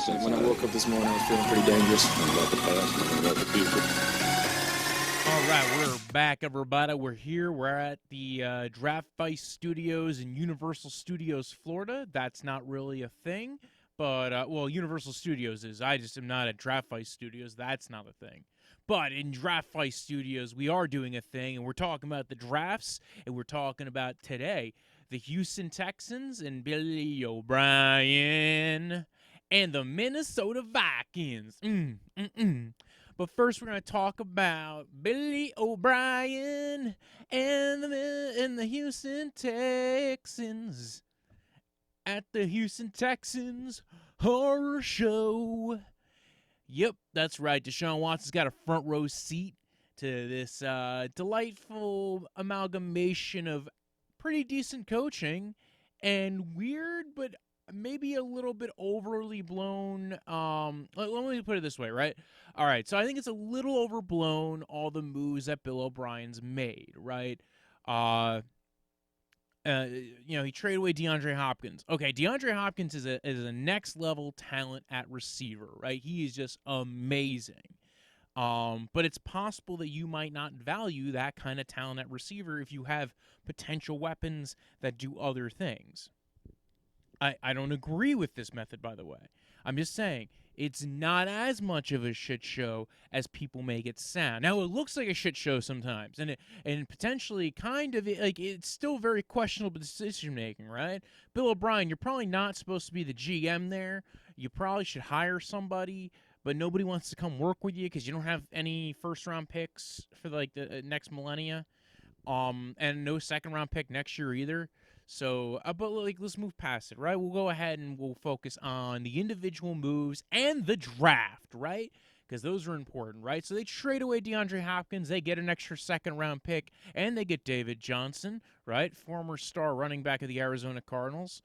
When I woke up this morning, I was feeling pretty dangerous. About the past and about the future. All right, we're back, everybody. We're here. We're at the Draftvice Studios in Universal Studios, Florida. That's not really a thing, but, well, Universal Studios is. I just am not at Draftvice Studios. That's not a thing. But in Draftvice Studios, we are doing a thing, and we're talking about the drafts, and we're talking about today the Houston Texans and Billy O'Brien and the Minnesota Vikings. But first, we're going to talk about Billy O'Brien and the Houston Texans at the Houston Texans Horror Show. Yep, that's right. Deshaun Watson's got a front row seat to this delightful amalgamation of pretty decent coaching and weird, but maybe a little bit overly blown. Let me put it this way, right? All right, so I think it's a little overblown, all the moves that Bill O'Brien's made, right? He traded away DeAndre Hopkins. Okay, DeAndre Hopkins is a next level talent at receiver, right? He is just amazing. But it's possible that you might not value that kind of talent at receiver if you have potential weapons that do other things. I don't agree with this method, by the way. I'm just saying it's not as much of a shit show as people make it sound. Now, it looks like a shit show sometimes, and potentially kind of like it's still very questionable decision making, right? Bill O'Brien, you're probably not supposed to be the GM there. You probably should hire somebody, but nobody wants to come work with you because you don't have any first-round picks for like the next millennia, and no second-round pick next year either. So, but like, let's move past it, right? We'll go ahead and we'll focus on the individual moves and the draft, right? Because those are important, right? So they trade away DeAndre Hopkins, they get an extra second-round pick, and they get David Johnson, right? Former star running back of the Arizona Cardinals.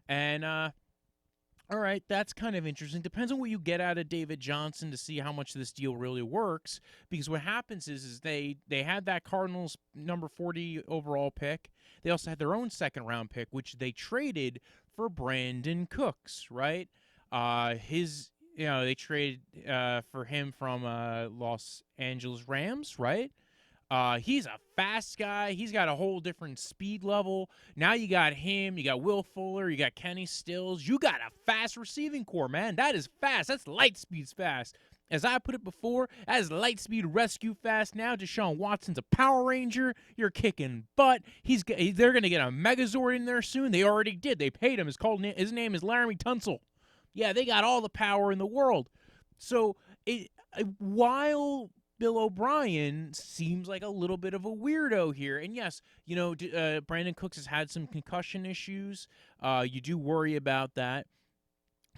And, all right, that's kind of interesting. Depends on what you get out of David Johnson to see how much this deal really works. Because what happens is they had that Cardinals number 40 overall pick. They also had their own second-round pick, which they traded for Brandon Cooks, right? They traded for him from Los Angeles Rams, right? He's a fast guy. He's got a whole different speed level. Now you got him. You got Will Fuller. You got Kenny Stills. You got a fast receiving core, man. That is fast. That's light speed fast. As I put it before, that is light speed rescue fast. Now Deshaun Watson's a Power Ranger. You're kicking butt. They're going to get a Megazord in there soon. They already did. They paid him. His name is Laramie Tunsil. Yeah, they got all the power in the world. So while Bill O'Brien seems like a little bit of a weirdo here. And yes, Brandon Cooks has had some concussion issues. You do worry about that.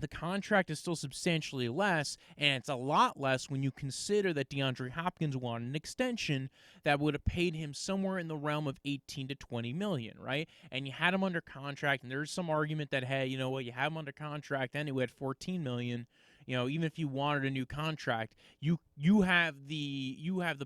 The contract is still substantially less, and it's a lot less when you consider that DeAndre Hopkins wanted an extension that would have paid him somewhere in the realm of 18 to 20 million, right? And you had him under contract, and there's some argument that, hey, you know what, you have him under contract anyway at 14 million. Even if you wanted a new contract, you have the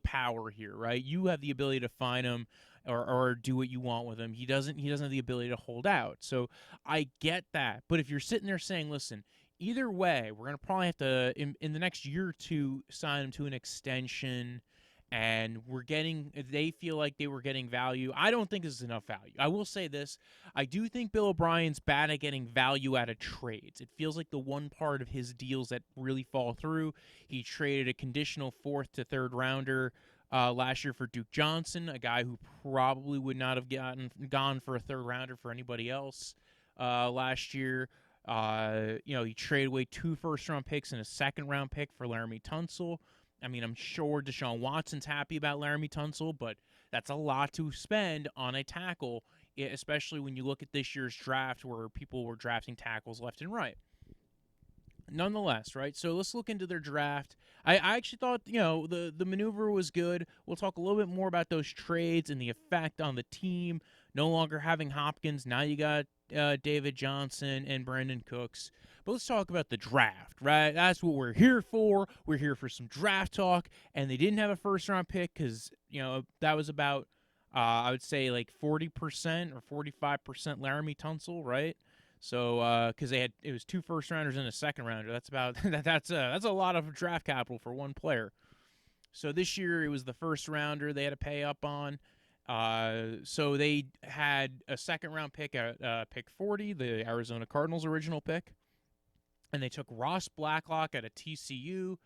power here, right? You have the ability to fine him or do what you want with him. He doesn't have the ability to hold out. So I get that. But if you're sitting there saying, listen, either way, we're going to probably have to, in the next year or two, sign him to an extension, and they feel like they were getting value. I don't think this is enough value. I will say this. I do think Bill O'Brien's bad at getting value out of trades. It feels like the one part of his deals that really fall through. He traded a conditional 4th to 3rd rounder last year for Duke Johnson, a guy who probably would not have gone for a 3rd rounder for anybody else last year. He traded away 2 first-round picks and a 2nd-round pick for Laramie Tunsil. I mean, I'm sure Deshaun Watson's happy about Laramie Tunsil, but that's a lot to spend on a tackle, especially when you look at this year's draft where people were drafting tackles left and right. Nonetheless, right? So let's look into their draft. I actually thought, the maneuver was good. We'll talk a little bit more about those trades and the effect on the team. No longer having Hopkins. Now you got David Johnson and Brandon Cooks. But let's talk about the draft, right? That's what we're here for. We're here for some draft talk. And they didn't have a first-round pick because, that was about, I would say, like 40% or 45% Laramie Tunsil, right? So because it was 2 first rounders and a second rounder. That's about that's a lot of draft capital for one player. So this year it was the first rounder they had to pay up on. So they had a second round pick at pick 40, the Arizona Cardinals' original pick, and they took Ross Blacklock at a TCU.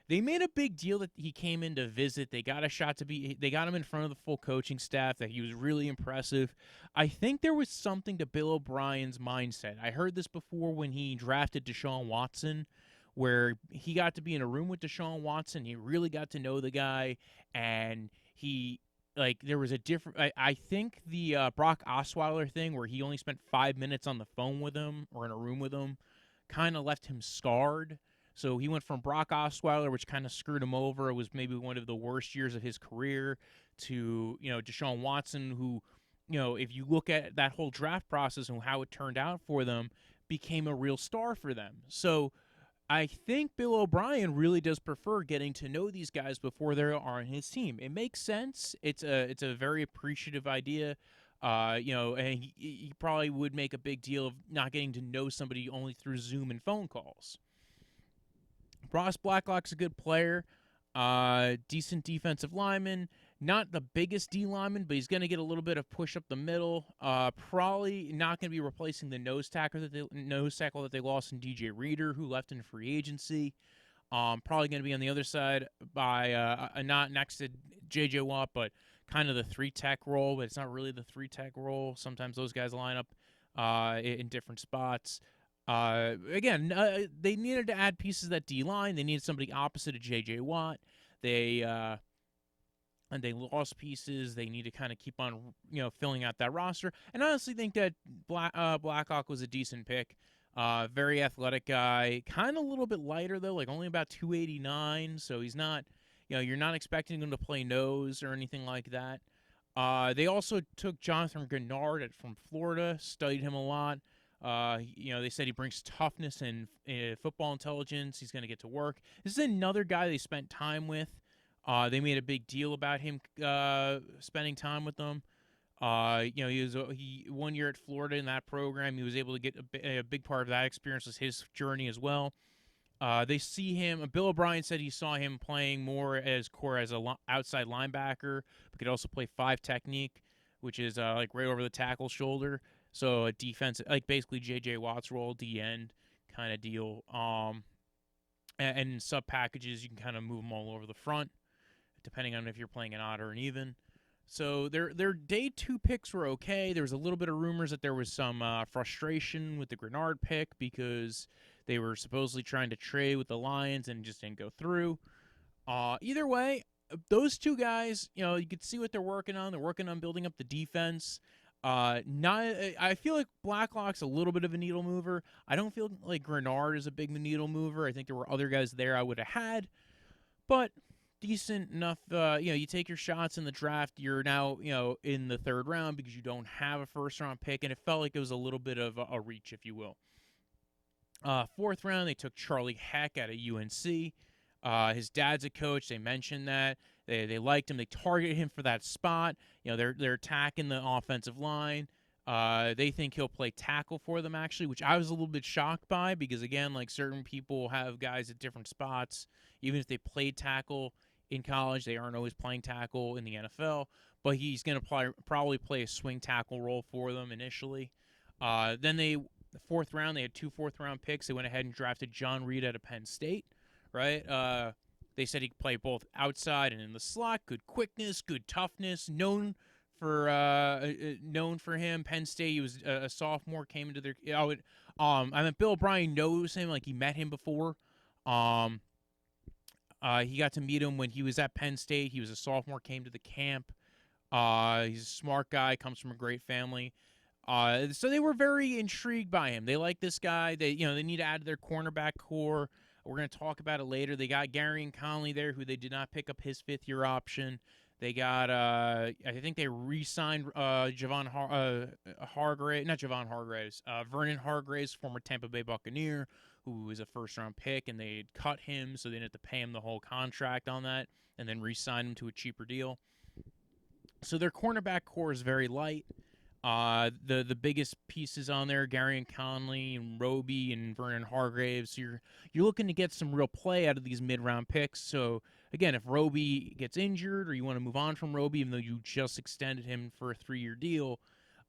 They made a big deal that he came in to visit. They got him in front of the full coaching staff, that he was really impressive. I think there was something to Bill O'Brien's mindset. I heard this before when he drafted Deshaun Watson, where he got to be in a room with Deshaun Watson. He really got to know the guy, and there was a different. I think the Brock Osweiler thing, where he only spent 5 minutes on the phone with him or in a room with him, kind of left him scarred. So he went from Brock Osweiler, which kind of screwed him over. It was maybe one of the worst years of his career, to Deshaun Watson, who, if you look at that whole draft process and how it turned out for them, became a real star for them. So I think Bill O'Brien really does prefer getting to know these guys before they are on his team. It makes sense. It's a very appreciative idea. And he probably would make a big deal of not getting to know somebody only through Zoom and phone calls. Ross Blacklock's a good player, decent defensive lineman. Not the biggest D lineman, but he's going to get a little bit of push up the middle. Probably not going to be replacing the nose tackle that they lost in DJ Reader, who left in free agency. Probably going to be on the other side by not next to J.J. Watt, but kind of the 3-tech role. But it's not really the 3-tech role. Sometimes those guys line up in different spots. Again, they needed to add pieces of that D line. They needed somebody opposite of J.J. Watt. And they lost pieces. They need to kind of keep on, filling out that roster. And I honestly think that Blackhawk was a decent pick. Very athletic guy. Kind of a little bit lighter, though, like only about 289. So he's not, you're not expecting him to play nose or anything like that. They also took Jonathan Grenard from Florida, studied him a lot. They said he brings toughness and football intelligence. He's going to get to work. This is another guy they spent time with. They made a big deal about him spending time with them. He 1 year at Florida in that program. He was able to get a big part of that experience was his journey as well. They see him. Bill O'Brien said he saw him playing more as an outside linebacker, but could also play 5 technique, which is like right over the tackle shoulder. So a defense, like basically J.J. Watt's role, D-end kind of deal. And in sub packages, you can kind of move them all over the front, depending on if you're playing an odd or an even. So their day 2 picks were okay. There was a little bit of rumors that there was some frustration with the Grenard pick because they were supposedly trying to trade with the Lions and just didn't go through. Either way, those 2 guys, you could see what they're working on. They're working on building up the defense. I feel like Blacklock's a little bit of a needle mover. I don't feel like Grenard is a big needle mover. I think there were other guys there I would have had, but decent enough. You take your shots in the draft. You're now, in the 3rd round because you don't have a 1st round pick, and it felt like it was a little bit of a reach, if you will. 4th round, they took Charlie Heck out of UNC. His dad's a coach. They mentioned that. They liked him. They targeted him for that spot. They're attacking the offensive line. They think he'll play tackle for them, actually, which I was a little bit shocked by because, again, like certain people have guys at different spots. Even if they played tackle in college, they aren't always playing tackle in the NFL. But he's going to probably play a swing tackle role for them initially. Then the 4th round, they had 2 4th-round picks. They went ahead and drafted John Reed out of Penn State, right? They said he could play both outside and in the slot. Good quickness, good toughness. Known for him. Penn State. He was a sophomore. Came into their. Bill O'Brien knows him. Like he met him before. He got to meet him when he was at Penn State. He was a sophomore. Came to the camp. He's a smart guy. Comes from a great family. So they were very intrigued by him. They like this guy. They need to add to their cornerback core. We're going to talk about it later. They got Gary and Conley there, who they did not pick up his 5th-year option. They got, I think they re-signed Vernon Hargraves, former Tampa Bay Buccaneer, who was a 1st-round pick, and they cut him, so they didn't have to pay him the whole contract on that, and then re-sign him to a cheaper deal. So their cornerback core is very light. The biggest pieces on there, Gary and Conley and Roby and Vernon Hargraves. So you're looking to get some real play out of these mid-round picks. So again, if Roby gets injured or you want to move on from Roby, even though you just extended him for a 3-year deal,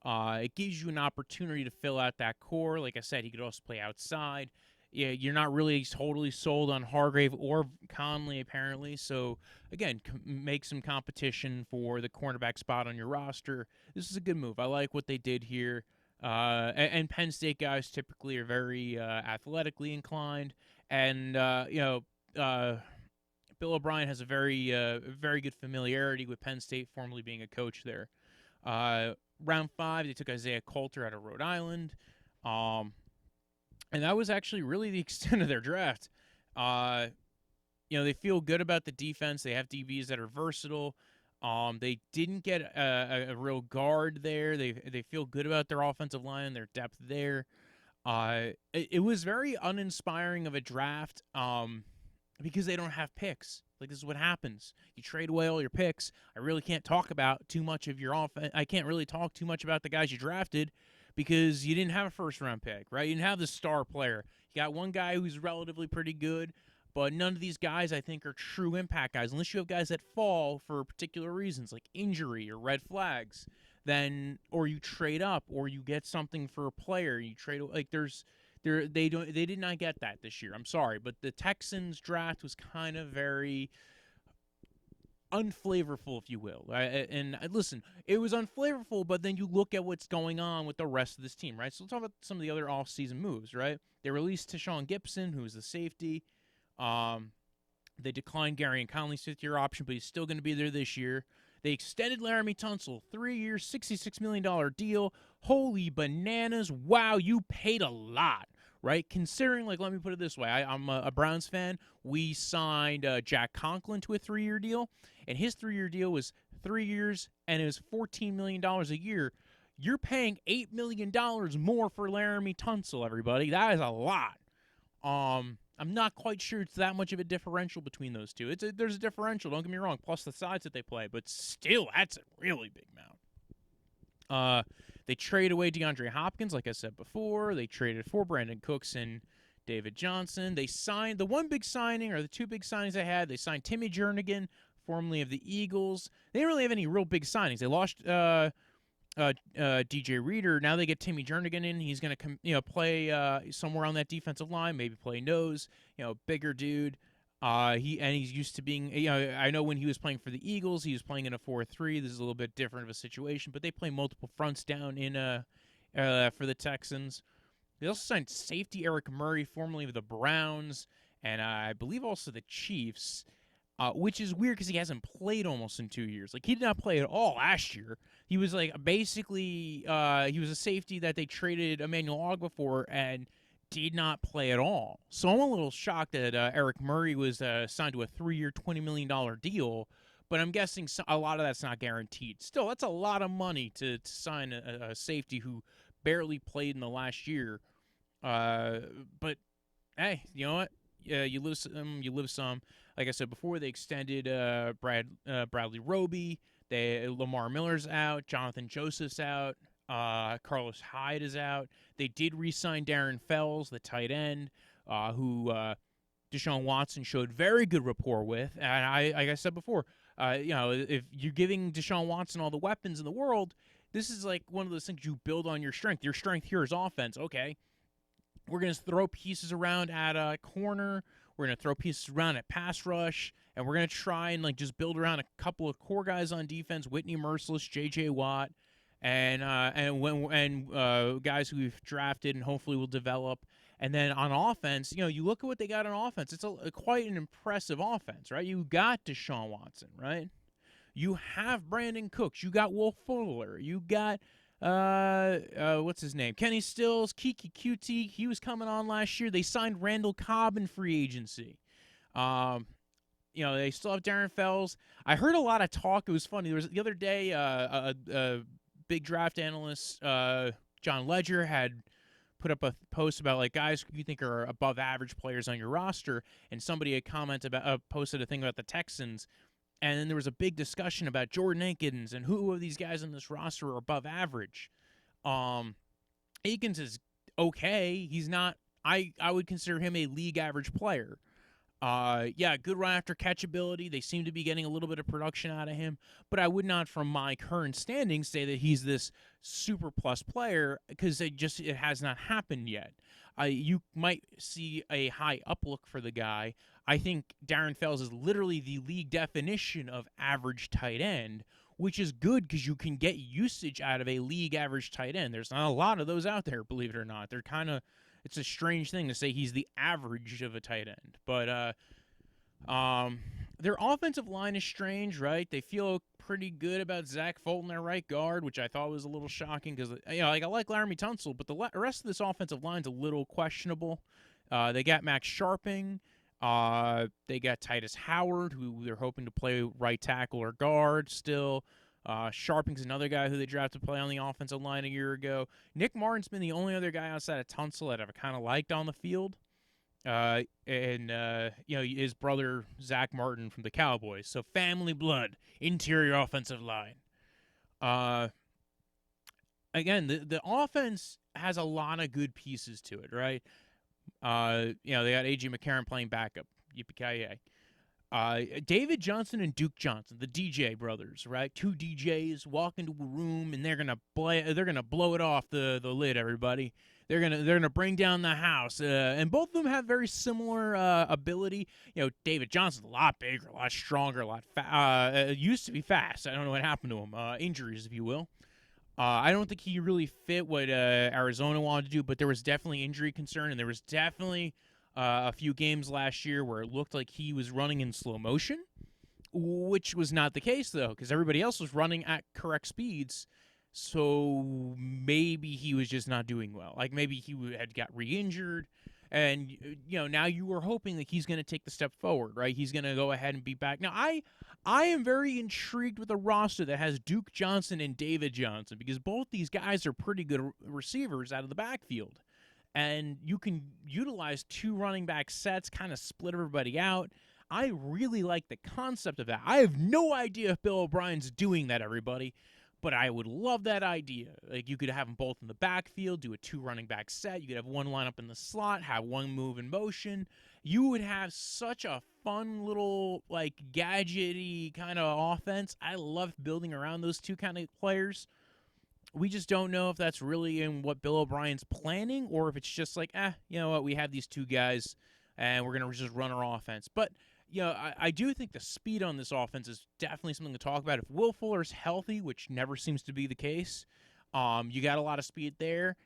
it gives you an opportunity to fill out that core. Like I said, he could also play outside. Yeah, you're not really totally sold on Hargrave or Conley, apparently. So, again, make some competition for the cornerback spot on your roster. This is a good move. I like what they did here. And Penn State guys typically are very athletically inclined. And, Bill O'Brien has a very good familiarity with Penn State, formerly being a coach there. Round 5, they took Isaiah Coulter out of Rhode Island. And that was actually really the extent of their draft. They feel good about the defense. They have DBs that are versatile. They didn't get a real guard there. They feel good about their offensive line and their depth there. It was very uninspiring of a draft because they don't have picks. Like, this is what happens. You trade away all your picks. I really can't talk about too much of your offense. I can't really talk too much about the guys you drafted because you didn't have a first-round pick, right? You didn't have the star player. You got one guy who's relatively pretty good, but none of these guys, I think, are true impact guys. Unless you have guys that fall for particular reasons, like injury or red flags, or you trade up, or you get something for a player. You trade they did not get that this year. I'm sorry, but the Texans draft was kind of very unflavorful, if you will. And listen, it was unflavorful, but then you look at what's going on with the rest of this team, right? So let's talk about some of the other offseason moves, right? They released Tashawn Gibson, who's the safety. They declined Gary and Conley's 5th-year option, but he's still going to be there this year. They extended Laramie Tunsil, 3-year, $66 million deal. Holy bananas. Wow, you paid a lot, right? Considering, let me put it this way. I'm a Browns fan. We signed Jack Conklin to a 3-year deal, and his 3-year deal was 3 years, and it was $14 million a year. You're paying $8 million more for Laramie Tunsil, everybody. That is a lot. I'm not quite sure it's that much of a differential between those two. There's a differential, don't get me wrong, plus the sides that they play, but still, that's a really big amount. They traded away DeAndre Hopkins, like I said before. They traded for Brandon Cooks and David Johnson. They signed the one big signing, or the two big signings they had. They signed Timmy Jernigan, formerly of the Eagles. They didn't really have any real big signings. They lost DJ Reader. Now they get Timmy Jernigan in. He's going to play somewhere on that defensive line, maybe play nose. Bigger dude. He's used to being. I know when he was playing for the Eagles, he was playing in a 4-3. This is a little bit different of a situation, but they play multiple fronts down in for the Texans. They also signed safety Eric Murray, formerly of the Browns, and I believe also the Chiefs. Which is weird because he hasn't played almost in 2 years. He did not play at all last year. He was basically he was a safety that they traded Emmanuel Ogba for and did not play at all. So I'm a little shocked that Eric Murray was signed to a 3-year, $20 million deal, but I'm guessing a lot of that's not guaranteed. Still, that's a lot of money to sign a safety who barely played in the last year. But, hey, you know what? You lose some, you live some. Like I said before, they extended Bradley Roby. Lamar Miller's out. Jonathan Joseph's out. Carlos Hyde is out. They did re-sign Darren Fells, the tight end, who Deshaun Watson showed very good rapport with. And like I said before, if you're giving Deshaun Watson all the weapons in the world, this is one of those things you build on your strength. Your strength here is offense. Okay, we're going to throw pieces around at corner. We're going to throw pieces around at pass rush, and we're going to try and just build around a couple of core guys on defense: Whitney Merciless, J.J. Watt, and guys who we've drafted and hopefully will develop. And then on offense, you look at what they got on offense. It's quite an impressive offense, right? You got Deshaun Watson, right? You have Brandon Cooks. You got Will Fuller. You got what's his name? Kenny Stills, Kiki QT. He was coming on last year. They signed Randall Cobb in free agency. They still have Darren Fells. I heard a lot of talk. It was funny. There was the other day a big draft analyst, John Ledger, had put up a post about guys who you think are above average players on your roster, and somebody had posted a thing about the Texans. And then there was a big discussion about Jordan Akins and who of these guys on this roster are above average. Akins is okay. He's not. I would consider him a league average player. Yeah, good run after catch ability. They seem to be getting a little bit of production out of him, but I would not, from my current standings, say that he's this super plus player because it has not happened yet. You might see a high uplook for the guy. I think Darren Fells is literally the league definition of average tight end, which is good because you can get usage out of a league average tight end. There's not a lot of those out there, believe it or not. They're kind of It's a strange thing to say he's the average of a tight end. But their offensive line is strange, right? They feel pretty good about Zach Fulton, their right guard, which I thought was a little shocking because I like Laramie Tunsil, but the rest of this offensive line's a little questionable. They got Max Sharping. They got Titus Howard, who they're hoping to play right tackle or guard still. Sharping's another guy who they drafted to play on the offensive line a year ago. Nick Martin's been the only other guy outside of Tunsil that I've kind of liked on the field. His brother, Zach Martin from the Cowboys. So family blood, interior offensive line. Again, the offense has a lot of good pieces to it, right? They got A.J. McCarron playing backup. Yippee-ki-yay. David Johnson and Duke Johnson, the DJ brothers, right? Two DJs walk into a room and they're gonna blow it off the lid. Everybody, they're gonna bring down the house. And both of them have very similar ability. David Johnson's a lot bigger, a lot stronger, a lot used to be fast. I don't know what happened to him. Injuries, if you will. I don't think he really fit what Arizona wanted to do, but there was definitely injury concern, and there was definitely a few games last year where it looked like he was running in slow motion, which was not the case, though, because everybody else was running at correct speeds, so maybe he was just not doing well. Like, maybe he had got re-injured, and, now you were hoping that he's going to take the step forward, right? He's going to go ahead and be back. Now, I am very intrigued with a roster that has Duke Johnson and David Johnson, because both these guys are pretty good receivers out of the backfield. And you can utilize two running back sets, kind of split everybody out. I really like the concept of that. I have no idea if Bill O'Brien's doing that, everybody, but I would love that idea. Like, you could have them both in the backfield, do a two running back set. You could have one line up in the slot, have one move in motion. You would have such a fun little, gadgety kind of offense. I love building around those two kind of players. We just don't know if that's really in what Bill O'Brien's planning or if it's just like, you know what, we have these two guys and we're going to just run our offense. But, I do think the speed on this offense is definitely something to talk about. If Will Fuller's healthy, which never seems to be the case, you got a lot of speed there.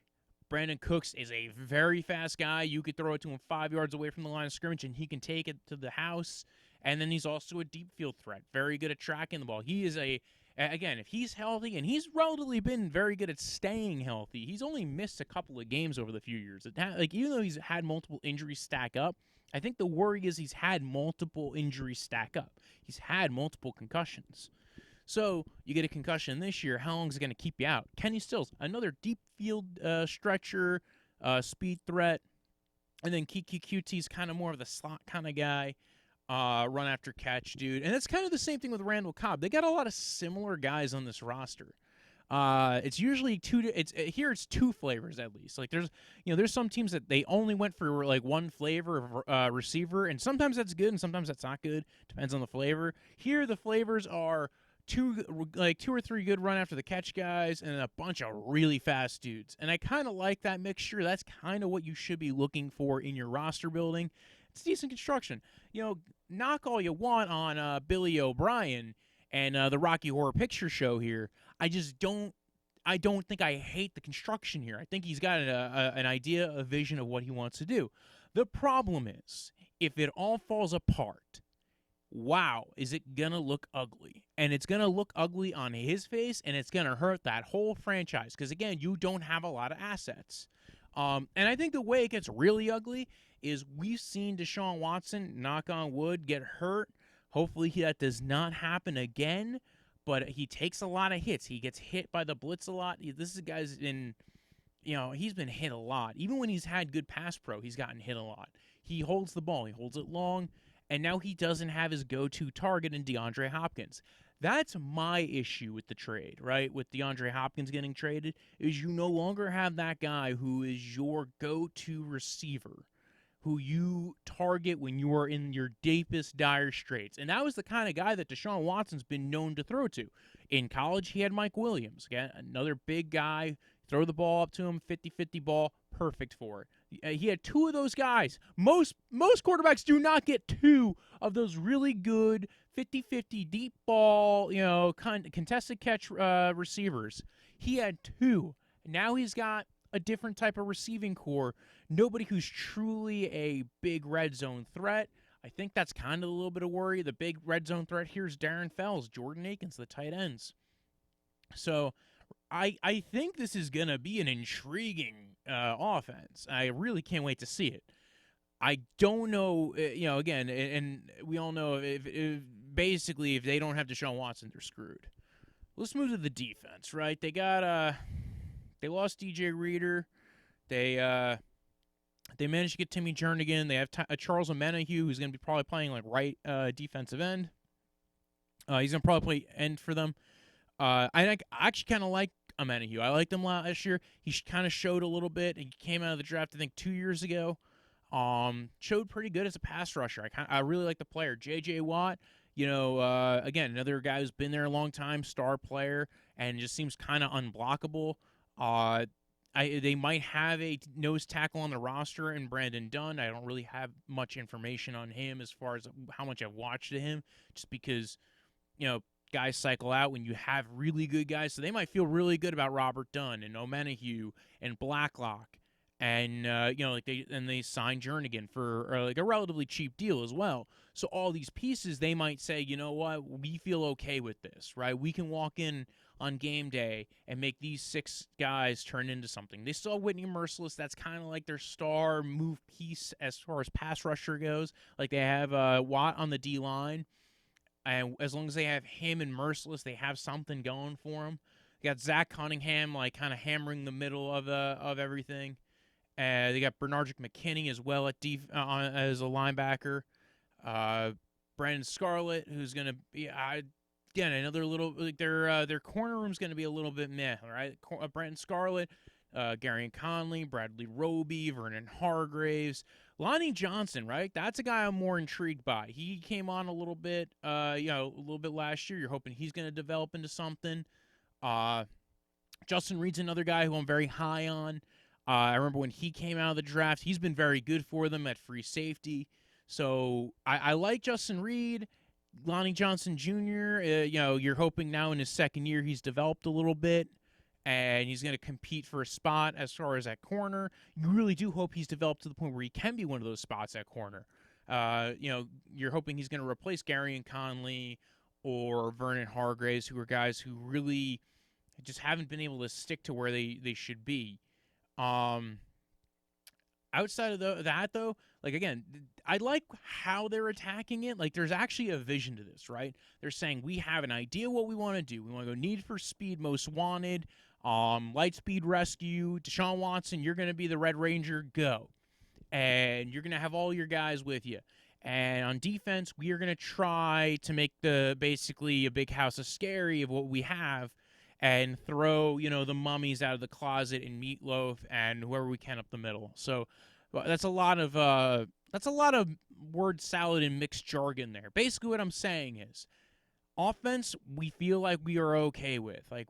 Brandon Cooks is a very fast guy. You could throw it to him 5 yards away from the line of scrimmage and he can take it to the house. And then he's also a deep field threat. Very good at tracking the ball. He is again, if he's healthy, and he's relatively been very good at staying healthy, he's only missed a couple of games over the few years. Even though he's had multiple injuries stack up, I think the worry is he's had multiple injuries stack up. He's had multiple concussions. So you get a concussion this year, how long is it going to keep you out? Kenny Stills, another deep field stretcher, speed threat. And then Kiki QT's kind of more of the slot kind of guy. Run after catch, dude. And it's kind of the same thing with Randall Cobb. They got a lot of similar guys on this roster. It's usually it's two flavors at least. Like there's some teams that they only went for like one flavor of receiver, and sometimes that's good and sometimes that's not good. Depends on the flavor. Here the flavors are two or three good run after the catch guys and a bunch of really fast dudes. And I kind of like that mixture. That's kind of what you should be looking for in your roster building. It's decent construction. Knock all you want on Billy O'Brien and the Rocky Horror Picture Show here. I don't think I hate the construction here. I think he's got an idea, a vision of what he wants to do. The problem is, if it all falls apart, wow, is it going to look ugly? And it's going to look ugly on his face, and it's going to hurt that whole franchise. Because, again, you don't have a lot of assets. And I think the way it gets really ugly is we've seen Deshaun Watson, knock on wood, get hurt. Hopefully that does not happen again, but he takes a lot of hits. He gets hit by the blitz a lot. This is a guy's he's been hit a lot. Even when he's had good pass pro, he's gotten hit a lot. He holds the ball. He holds it long, and now he doesn't have his go-to target in DeAndre Hopkins. That's my issue with the trade, right? With DeAndre Hopkins getting traded, is you no longer have that guy who is your go-to receiver, who you target when you are in your deepest, dire straits. And that was the kind of guy that Deshaun Watson's been known to throw to. In college, he had Mike Williams, again, another big guy, throw the ball up to him, 50-50 ball, perfect for it. He had two of those guys. Most quarterbacks do not get two of those really good 50-50 deep ball, contested catch receivers. He had two. Now he's got a different type of receiving core. Nobody who's truly a big red zone threat. I think that's kind of a little bit of worry. The big red zone threat here is Darren Fells, Jordan Akins, the tight ends. So I think this is going to be an intriguing offense. I really can't wait to see it. I don't know, again, and we all know if basically if they don't have Deshaun Watson, they're screwed. Let's move to the defense, right? They got they lost DJ Reader. They managed to get Timmy Jernigan. They have Charles Omenihu, who's going to be probably playing like right defensive end. He's going to probably play end for them. I actually kind of like Omenihu. I liked him last year. He kind of showed a little bit. He came out of the draft, I think, 2 years ago. Showed pretty good as a pass rusher. I really like the player. J.J. Watt, again, another guy who's been there a long time, star player, and just seems kind of unblockable. They might have a nose tackle on the roster in Brandon Dunn. I don't really have much information on him as far as how much I've watched of him, just because, guys cycle out when you have really good guys. So they might feel really good about Robert Dunn and Omenihu and Blacklock. And, they signed Jernigan for a relatively cheap deal as well. So all these pieces, they might say, you know what, we feel okay with this, right? We can walk in on game day and make these 6 guys turn into something. They still have Whitney Merciless. That's kind of like their star move piece as far as pass rusher goes. Like they have Watt on the D-line. And as long as they have him and Merciless, they have something going for them. They got Zach Cunningham, like kind of hammering the middle of everything. They got Bernard McKinney as well as a linebacker. Brandon Scarlett, who's going to be again another little like their corner room's going to be a little bit meh, right? Brandon Scarlett, Gary Conley, Bradley Roby, Vernon Hargraves, Lonnie Johnson, right? That's a guy I'm more intrigued by. He came on a little bit, a little bit last year. You're hoping he's going to develop into something. Justin Reed's another guy who I'm very high on. I remember when he came out of the draft, he's been very good for them at free safety. So I like Justin Reed, Lonnie Johnson Jr. You're hoping now in his second year he's developed a little bit, and he's going to compete for a spot as far as at corner. You really do hope he's developed to the point where he can be one of those spots at corner. You're hoping he's going to replace Gary and Conley or Vernon Hargraves, who are guys who really just haven't been able to stick to where they should be. Outside of that, though, like, again, I like how they're attacking it. Like, there's actually a vision to this, right? They're saying we have an idea what we want to do. We want to go need for speed, most wanted, light speed rescue. Deshaun Watson, you're going to be the Red Ranger, go. And you're going to have all your guys with you. And on defense, we are going to try to make basically a big house of scary of what we have, and throw, the mummies out of the closet and Meatloaf and whoever we can up the middle. So that's a lot of word salad and mixed jargon there. Basically what I'm saying is, offense, we feel like we are okay with. I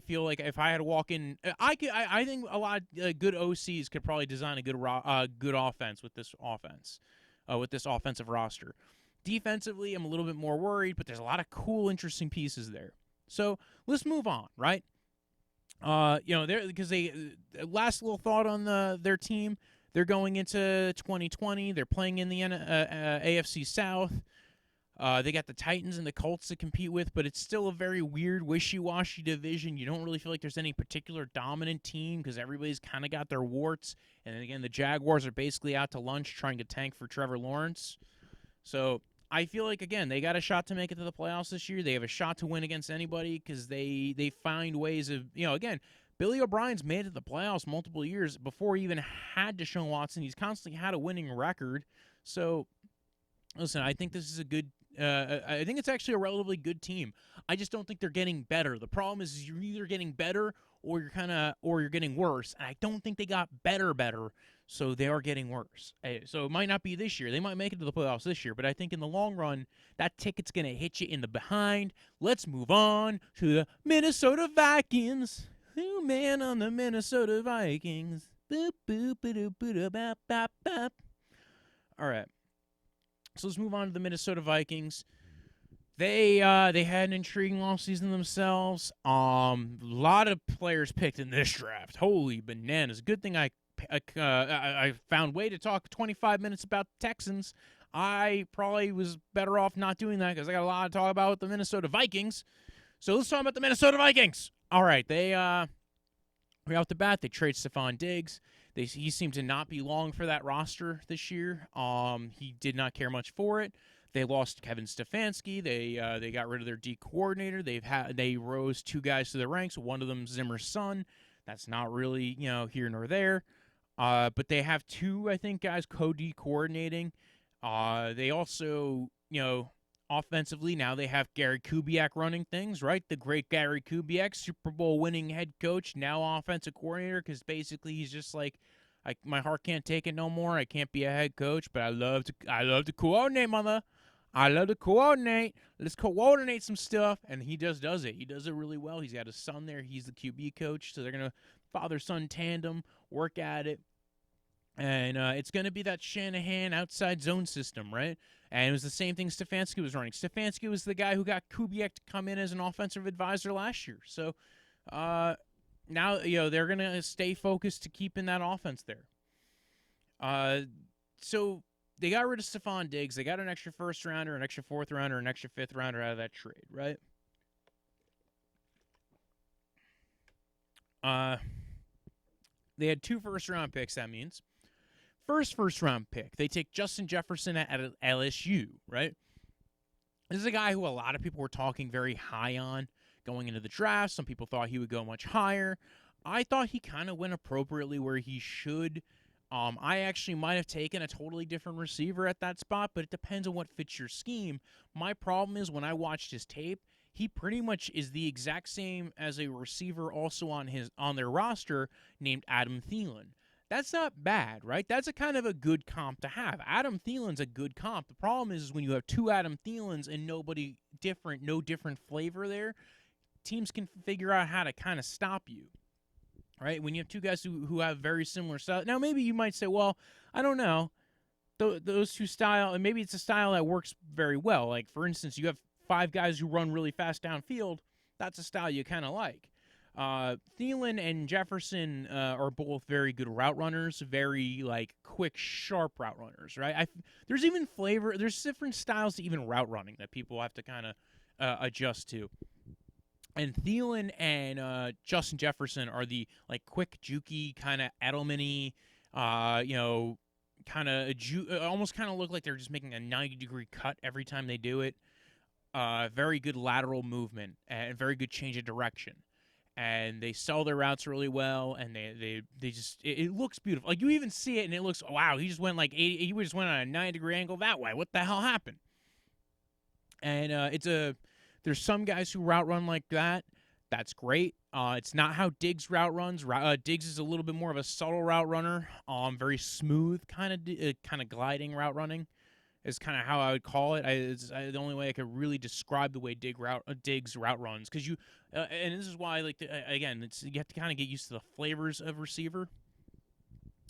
feel like if I had to walk in, I think a lot of good OCs could probably design a good offense with this offense, with this offensive roster. Defensively, I'm a little bit more worried, but there's a lot of cool, interesting pieces there. So let's move on, right? Because last little thought on their team. They're going into 2020. They're playing in the AFC South. They got the Titans and the Colts to compete with, but it's still a very weird, wishy-washy division. You don't really feel like there's any particular dominant team because everybody's kind of got their warts. And then again, the Jaguars are basically out to lunch trying to tank for Trevor Lawrence. So I feel like, again, they got a shot to make it to the playoffs this year. They have a shot to win against anybody because they find ways of, again, Billy O'Brien's made it to the playoffs multiple years before he even had Deshaun Watson. He's constantly had a winning record. So, listen, I think this is a good I think it's actually a relatively good team. I just don't think they're getting better. The problem is you're either getting better or you're getting worse. And I don't think they got better, so they are getting worse. So it might not be this year. They might make it to the playoffs this year, but I think in the long run, that ticket's going to hit you in the behind. Let's move on to the Minnesota Vikings. Who man on the Minnesota Vikings? Boop, boop, boop, boop, boop, boop, boop. All right. So let's move on to the Minnesota Vikings. They had an intriguing offseason themselves. A lot of players picked in this draft. Holy bananas! Good thing I found a way to talk 25 minutes about the Texans. I probably was better off not doing that because I got a lot to talk about with the Minnesota Vikings. So let's talk about the Minnesota Vikings. All right, they right off the bat they trade Stephon Diggs. He seemed to not be long for that roster this year. He did not care much for it. They lost Kevin Stefanski. They got rid of their D coordinator. They rose 2 guys to the ranks. One of them Zimmer's son. That's not really here nor there. But they have 2, I think, guys co-D coordinating. They also offensively now they have Gary Kubiak running things, right? The great Gary Kubiak, Super Bowl winning head coach, now offensive coordinator, because basically he's just like, my heart can't take it no more. I can't be a head coach, but I love to coordinate, mother. I love to coordinate. Let's coordinate some stuff, and he does it. He does it really well. He's got a son there. He's the QB coach, so they're gonna father-son tandem, work at it. And it's going to be that Shanahan outside zone system, right? And it was the same thing Stefanski was running. Stefanski was the guy who got Kubiak to come in as an offensive advisor last year. So now they're going to stay focused to keeping that offense there. So they got rid of Stephon Diggs. They got an extra first rounder, an extra fourth rounder, an extra fifth rounder out of that trade, right? They had 2 first-round picks, that means. First-round pick, they take Justin Jefferson at LSU, right? This is a guy who a lot of people were talking very high on going into the draft. Some people thought he would go much higher. I thought he kind of went appropriately where he should. I actually might have taken a totally different receiver at that spot, but it depends on what fits your scheme. My problem is when I watched his tape, he pretty much is the exact same as a receiver also on their roster named Adam Thielen. That's not bad, right? That's a kind of a good comp to have. Adam Thielen's a good comp. The problem is when you have 2 Adam Thielens and no different flavor there, teams can figure out how to kind of stop you, right? When you have 2 guys who have very similar style. Now, maybe you might say, well, I don't know. Those 2 style, and maybe it's a style that works very well. Like, for instance, you have 5 guys who run really fast downfield. That's a style you kind of like. Thielen and Jefferson are both very good route runners, very quick, sharp route runners, right? There's even flavor. There's different styles to even route running that people have to kind of adjust to. And Thielen and Justin Jefferson are the quick, jukey kind of Edelman-y, kind of almost kind of look like they're just making a 90-degree cut every time they do it. Very good lateral movement and very good change of direction. And they sell their routes really well, and they just it looks beautiful. Like you even see it, and it looks wow. He just went 80. He just went on a 90-degree angle that way. What the hell happened? And there's some guys who route run like that. That's great. It's not how Diggs route runs. Diggs is a little bit more of a subtle route runner. Very smooth kind of gliding route running. Is kind of how I would call it. It's the only way I could really describe the way Diggs route runs. Because and this is why, again, you have to kind of get used to the flavors of receiver,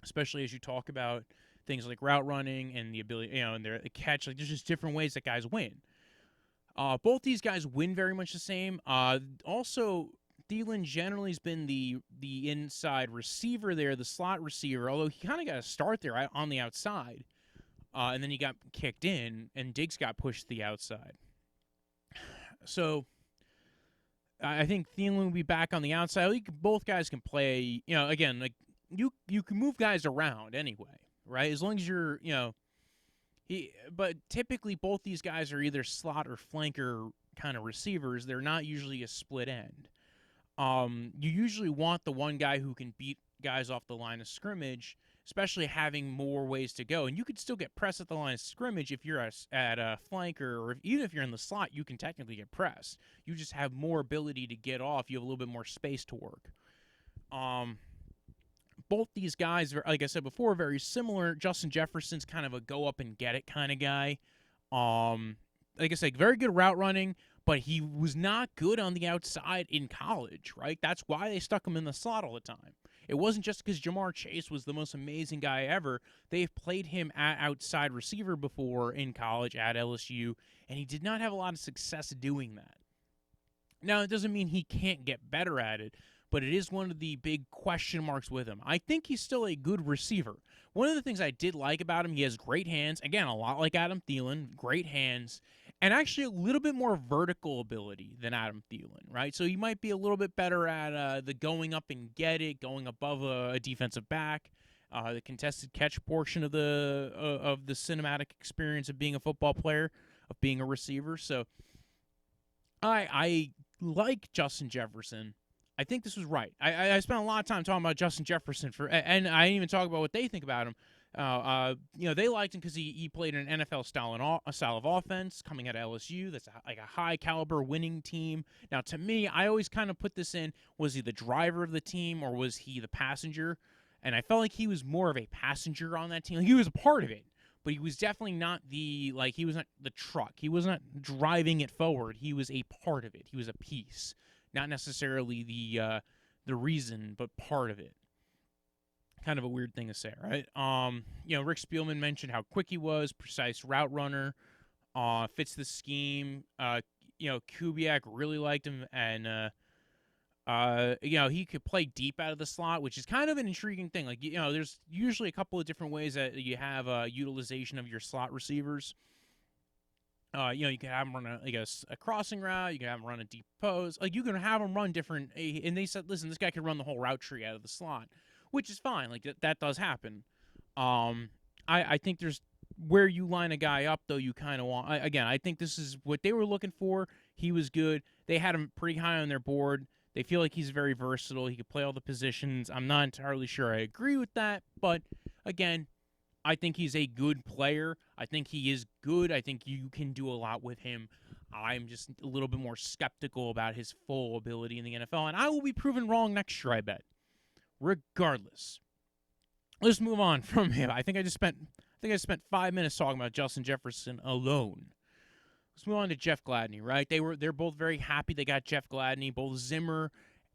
especially as you talk about things like route running and the ability, and their catch. There's just different ways that guys win. Both these guys win very much the same. Also, Thielen generally has been the inside receiver there, the slot receiver, although he kind of got a start there on the outside. And then he got kicked in, and Diggs got pushed to the outside. So I think Thielen will be back on the outside. Both guys can play. Again, you can move guys around anyway, right? As long as you're, but typically both these guys are either slot or flanker kind of receivers. They're not usually a split end. You usually want the one guy who can beat guys off the line of scrimmage especially having more ways to go. And you could still get pressed at the line of scrimmage if you're at a flanker, or even if you're in the slot, you can technically get pressed. You just have more ability to get off. You have a little bit more space to work. Both these guys, like I said before, very similar. Justin Jefferson's kind of a go up and get it kind of guy. Like I said, very good route running, but he was not good on the outside in college, right? That's why they stuck him in the slot all the time. It wasn't just because Jamar Chase was the most amazing guy ever. They've played him at outside receiver before in college at LSU, and he did not have a lot of success doing that. Now, it doesn't mean he can't get better at it, but it is one of the big question marks with him. I think he's still a good receiver. One of the things I did like about him, he has great hands. Again, a lot like Adam Thielen, great hands, and actually a little bit more vertical ability than Adam Thielen, right? So he might be a little bit better at the going up and get it, going above a defensive back, the contested catch portion of the cinematic experience of being a football player, of being a receiver. So I like Justin Jefferson. I think this was right. I spent a lot of time talking about Justin Jefferson and I didn't even talk about what they think about him. They liked him because he played an NFL style of offense coming out of LSU. That's like a high caliber winning team. Now, to me, I always kind of put this in: was he the driver of the team or was he the passenger? And I felt like he was more of a passenger on that team. Like, he was a part of it, but he was definitely not he was not the truck. He was not driving it forward. He was a part of it. He was a piece. Not necessarily the reason, but part of it. Kind of a weird thing to say, right? Rick Spielman mentioned how quick he was, precise route runner, fits the scheme. Kubiak really liked him, and he could play deep out of the slot, which is kind of an intriguing thing. Like, there's usually a couple of different ways that you have utilization of your slot receivers. You can have them run a crossing route. You can have them run a deep post. Like, you can have them run different. And they said, listen, this guy can run the whole route tree out of the slot, which is fine. Like, that does happen. I think there's where you line a guy up, though, you kind of want. I think this is what they were looking for. He was good. They had him pretty high on their board. They feel like he's very versatile. He could play all the positions. I'm not entirely sure I agree with that, but again, I think he's a good player. I think he is good. I think you can do a lot with him. I'm just a little bit more skeptical about his full ability in the NFL, and I will be proven wrong next year, I bet. Regardless, let's move on from him. I think I spent 5 minutes talking about Justin Jefferson alone. Let's move on to Jeff Gladney, right? They're both very happy they got Jeff Gladney. Both Zimmer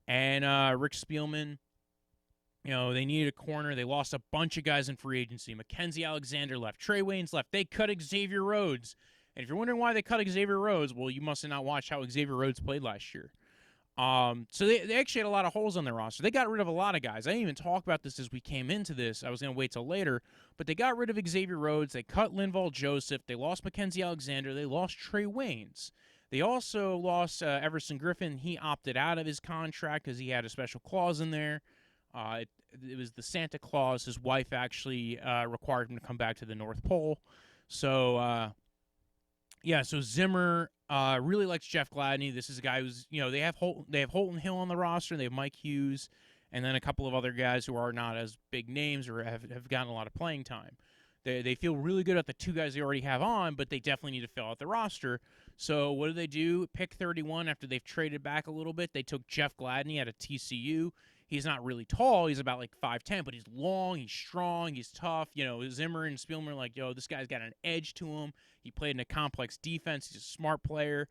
and Rick Spielman. They needed a corner. They lost a bunch of guys in free agency. Mackenzie Alexander left. Trey Waynes left. They cut Xavier Rhodes. And if you're wondering why they cut Xavier Rhodes, well, you must have not watched how Xavier Rhodes played last year. So they actually had a lot of holes on their roster. They got rid of a lot of guys. I didn't even talk about this as we came into this. I was going to wait till later. But they got rid of Xavier Rhodes. They cut Linval Joseph. They lost Mackenzie Alexander. They lost Trey Waynes. They also lost Everson Griffin. He opted out of his contract because he had a special clause in there. It was the Santa Claus. His wife actually required him to come back to the North Pole. So, so Zimmer really likes Jeff Gladney. This is a guy who's, they have Holton Hill on the roster. They have Mike Hughes, and then a couple of other guys who are not as big names or have gotten a lot of playing time. They feel really good at the two guys they already have on, but they definitely need to fill out the roster. So what do? Pick 31 after they've traded back a little bit. They took Jeff Gladney out of TCU. He's not really tall. He's about 5'10", but he's long, he's strong, he's tough. Zimmer and Spielman are like, this guy's got an edge to him. He played in a complex defense. He's a smart player.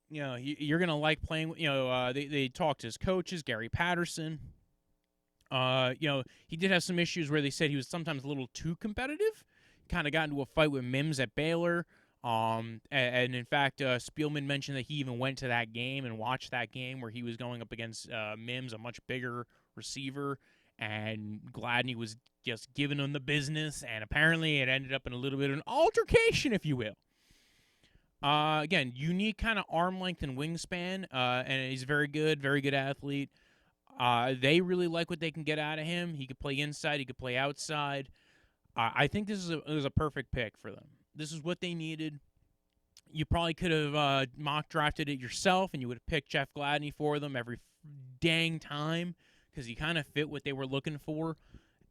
You're going to like playing. They talked to his coaches, Gary Patterson. He did have some issues where they said he was sometimes a little too competitive. Kind of got into a fight with Mims at Baylor. And in fact, Spielman mentioned that he even went to that game and watched that game where he was going up against Mims, a much bigger receiver, and Gladney was just giving him the business, and apparently it ended up in a little bit of an altercation, if you will. Again, unique kind of arm length and wingspan, and he's very good athlete. They really like what they can get out of him. He could play inside, he could play outside. I think this is a perfect pick for them. This is what they needed. You probably could have mock drafted it yourself, and you would have picked Jeff Gladney for them every dang time because he kind of fit what they were looking for.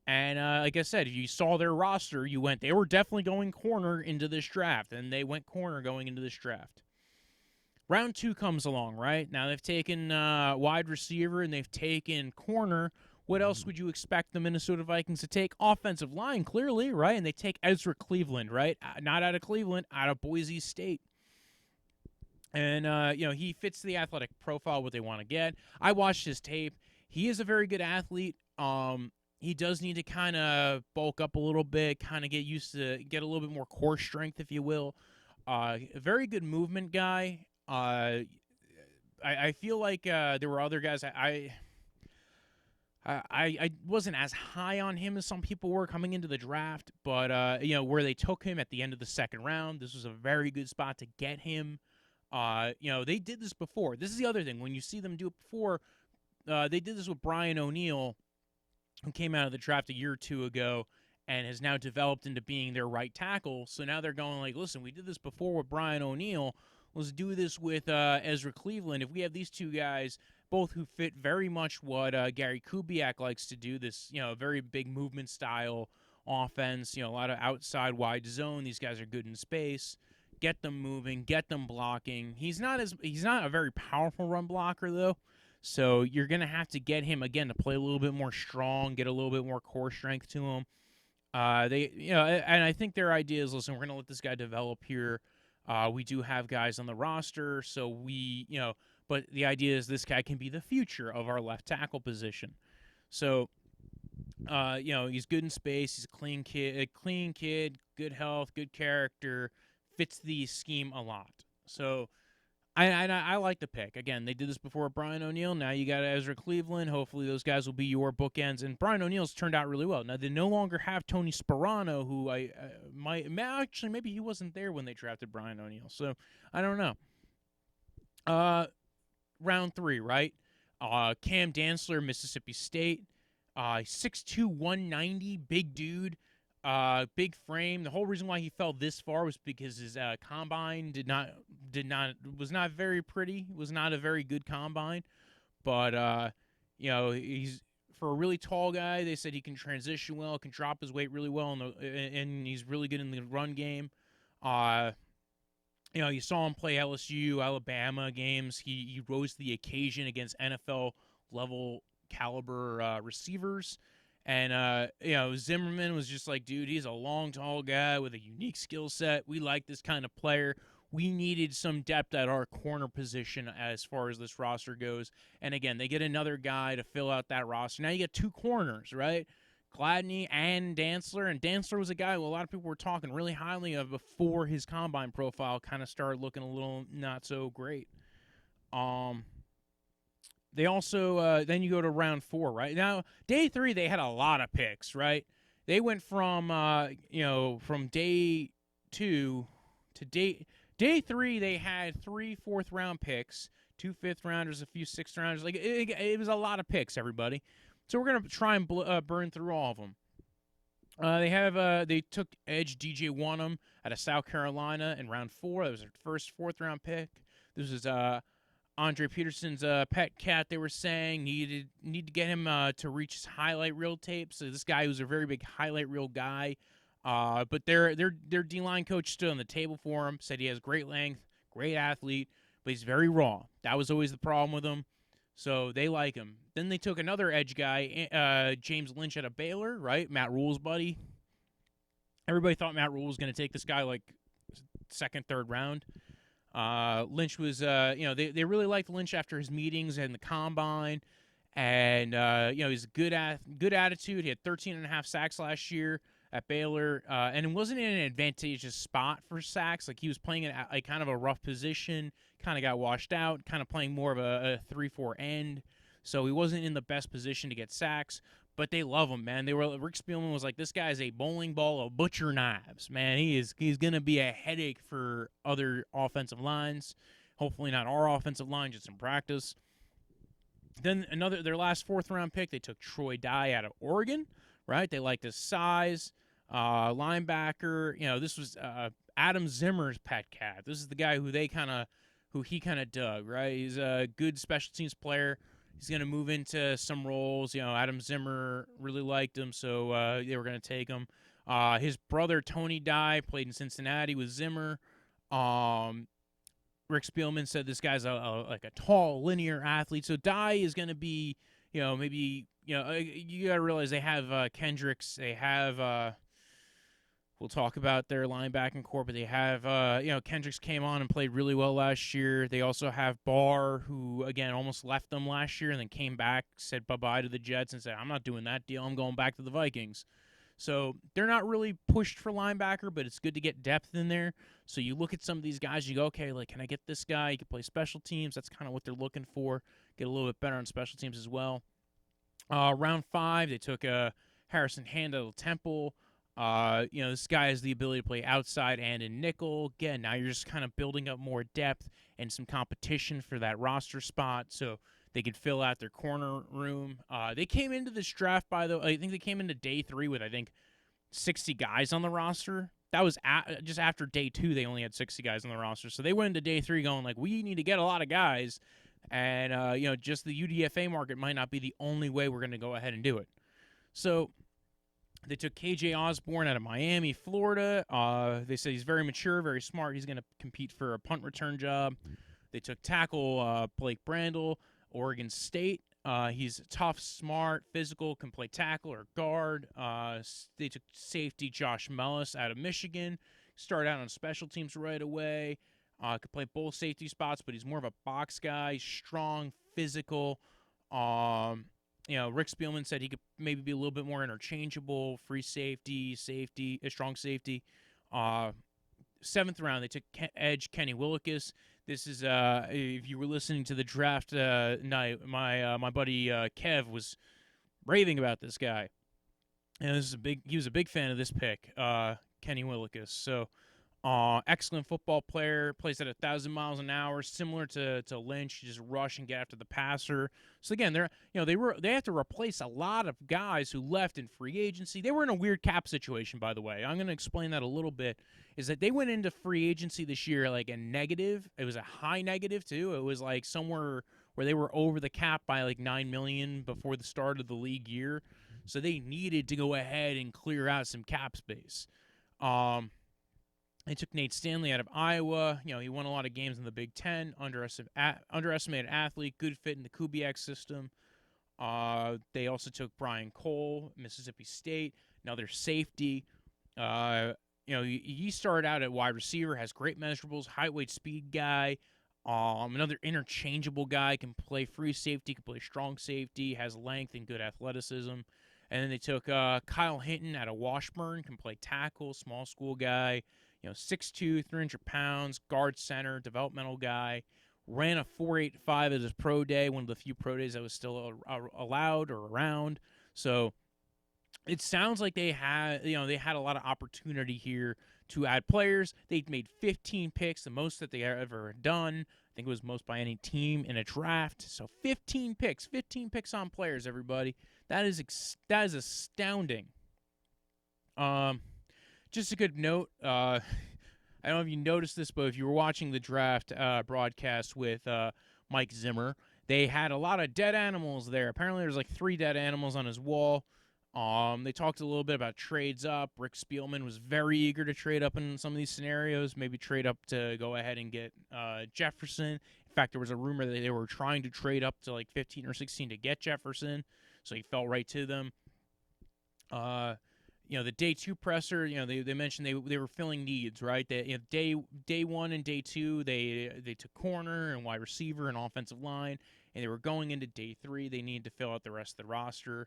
And like I said, if you saw their roster, they were definitely going corner into this draft, and they went corner going into this draft. Round 2 comes along, right? Now they've taken wide receiver and they've taken corner. What else would you expect the Minnesota Vikings to take? Offensive line, clearly, right? And they take Ezra Cleveland, right? Not out of Cleveland, out of Boise State. And, he fits the athletic profile, what they want to get. I watched his tape. He is a very good athlete. He does need to kind of bulk up a little bit, kind of get a little bit more core strength, if you will. A very good movement guy. I feel like there were other guys. I wasn't as high on him as some people were coming into the draft, but where they took him at the end of the second round, this was a very good spot to get him. They did this before. This is the other thing. When you see them do it before, they did this with Brian O'Neill, who came out of the draft a year or two ago and has now developed into being their right tackle. So now they're going like, listen, we did this before with Brian O'Neill. Let's do this with Ezra Cleveland. If we have these two guys, both who fit very much what Gary Kubiak likes to do, this very big movement style offense, a lot of outside wide zone. These guys are good in space. Get them moving, get them blocking. He's not a very powerful run blocker though. So you're going to have to get him again to play a little bit more strong, get a little bit more core strength to him. And I think their idea is, listen, we're going to let this guy develop here. We do have guys on the roster, so but the idea is this guy can be the future of our left tackle position. So, he's good in space. He's a clean kid, good health, good character, fits the scheme a lot. So, I like the pick. Again, they did this before with Brian O'Neill. Now you got Ezra Cleveland. Hopefully those guys will be your bookends. And Brian O'Neill's turned out really well. Now they no longer have Tony Sparano, who maybe he wasn't there when they drafted Brian O'Neill. So I don't know. Round 3, right? Cam Dantzler, Mississippi State. 6'2", 190, big dude. Big frame. The whole reason why he fell this far was because his combine was not very pretty. It was not a very good combine, but he's, for a really tall guy, they said he can transition well, can drop his weight really well, and he's really good in the run game. You saw him play LSU, Alabama games. He rose to the occasion against NFL level caliber receivers. And, Zimmerman was just like, dude, he's a long, tall guy with a unique skill set. We like this kind of player. We needed some depth at our corner position as far as this roster goes. And, again, they get another guy to fill out that roster. Now you get 2 corners, right? Gladney and Dantzler. And Dantzler was a guy who a lot of people were talking really highly of before his combine profile kind of started looking a little not so great. They also, then you go to round 4, right? Now, day 3, they had a lot of picks, right? They went from, from day 2 to day 3, they had 3 4th-round picks, 2 5th-rounders, a few 6th-rounders. Like, it was a lot of picks, everybody. So we're going to try and burn through all of them. They took edge DJ Wonnum out of South Carolina in round 4. That was their first 4th-round pick. This was, Andre Peterson's pet cat, they were saying, need to get him to reach his highlight reel tape. So this guy was a very big highlight reel guy. But their D-line coach stood on the table for him, said he has great length, great athlete, but he's very raw. That was always the problem with him. So they like him. Then they took another edge guy, James Lynch out of Baylor, right? Matt Rule's buddy. Everybody thought Matt Rule was going to take this guy like 2nd, 3rd round. Lynch was, they really liked Lynch after his meetings and the combine, and he's a good attitude. He had 13.5 sacks last year at Baylor, and it wasn't in an advantageous spot for sacks. Like he was playing in a kind of a rough position, kind of got washed out, kind of playing more of a 3-4 end, so he wasn't in the best position to get sacks. But they love him, man. Rick Spielman was like, this guy is a bowling ball of butcher knives, man. He's going to be a headache for other offensive lines. Hopefully not our offensive line, just in practice. Then their last 4th-round pick, they took Troy Dye out of Oregon, right? They liked his size, linebacker. This was Adam Zimmer's pet cat. This is the guy who he kind of dug, right? He's a good special teams player. He's going to move into some roles. Adam Zimmer really liked him, so they were going to take him. His brother, Tony Dye, played in Cincinnati with Zimmer. Rick Spielman said this guy's like a tall, linear athlete. So Dye is going to be, maybe, you got to realize they have Kendricks. They have, we'll talk about their linebacking core, but they have, Kendricks came on and played really well last year. They also have Barr, who, again, almost left them last year and then came back, said bye-bye to the Jets and said, I'm not doing that deal. I'm going back to the Vikings. So they're not really pushed for linebacker, but it's good to get depth in there. So you look at some of these guys, you go, okay, like, can I get this guy? He can play special teams. That's kind of what they're looking for. Get a little bit better on special teams as well. Round 5, they took Harrison Hand out of Temple. This guy has the ability to play outside and in nickel. Again, now you're just kind of building up more depth and some competition for that roster spot. So they could fill out their corner room. They came into this draft, by the way, I think they came into day 3 with, 60 guys on the roster. That was just after day 2, they only had 60 guys on the roster. So they went into day 3 going, like, we need to get a lot of guys. And, just the UDFA market might not be the only way we're going to go ahead and do it. So they took KJ Osborne out of Miami, Florida. They said he's very mature, very smart. He's going to compete for a punt return job. They took tackle Blake Brandel, Oregon State. He's tough, smart, physical, can play tackle or guard. They took safety Josh Mellis out of Michigan. Started out on special teams right away. Could play both safety spots, but he's more of a box guy. Strong, physical. Rick Spielman said he could maybe be a little bit more interchangeable. Free safety, strong safety. 7th round, they took edge Kenny Willekes. This is if you were listening to the draft night, my buddy Kev was raving about this guy, and he was a big fan of this pick, Kenny Willekes. So excellent football player, plays at 1,000 miles an hour, similar to Lynch, just rush and get after the passer. So again, they have to replace a lot of guys who left in free agency. They were in a weird cap situation, by the way. I'm going to explain that a little bit. Is that they went into free agency this year like a negative. It was a high negative too. It was like somewhere where they were over the cap by like $9 million before the start of the league year. So they needed to go ahead and clear out some cap space. They took Nate Stanley out of Iowa. He won a lot of games in the Big Ten. Underestimated athlete, good fit in the Kubiak system. They also took Brian Cole, Mississippi State, another safety. He started out at wide receiver, has great measurables, height, weight, speed guy. Another interchangeable guy, can play free safety, can play strong safety, has length and good athleticism. And then they took Kyle Hinton out of Washburn, can play tackle, small school guy. 6'2", 300 pounds, guard center, developmental guy. Ran a 4.85 at his pro day, one of the few pro days that was still allowed or around. So it sounds like they had a lot of opportunity here to add players. They made 15 picks, the most that they ever done. I think it was most by any team in a draft. So 15 picks on players, everybody. That is astounding. Just a good note, I don't know if you noticed this, but if you were watching the draft broadcast with Mike Zimmer, they had a lot of dead animals there. Apparently there's like 3 dead animals on his wall. They talked a little bit about trades up. Rick Spielman was very eager to trade up in some of these scenarios, maybe trade up to go ahead and get Jefferson. In fact, there was a rumor that they were trying to trade up to like 15 or 16 to get Jefferson, so he fell right to them. The day 2 presser, they mentioned they were filling needs, right? Day 1 and day 2, they took corner and wide receiver and offensive line, and they were going into day 3. They needed to fill out the rest of the roster.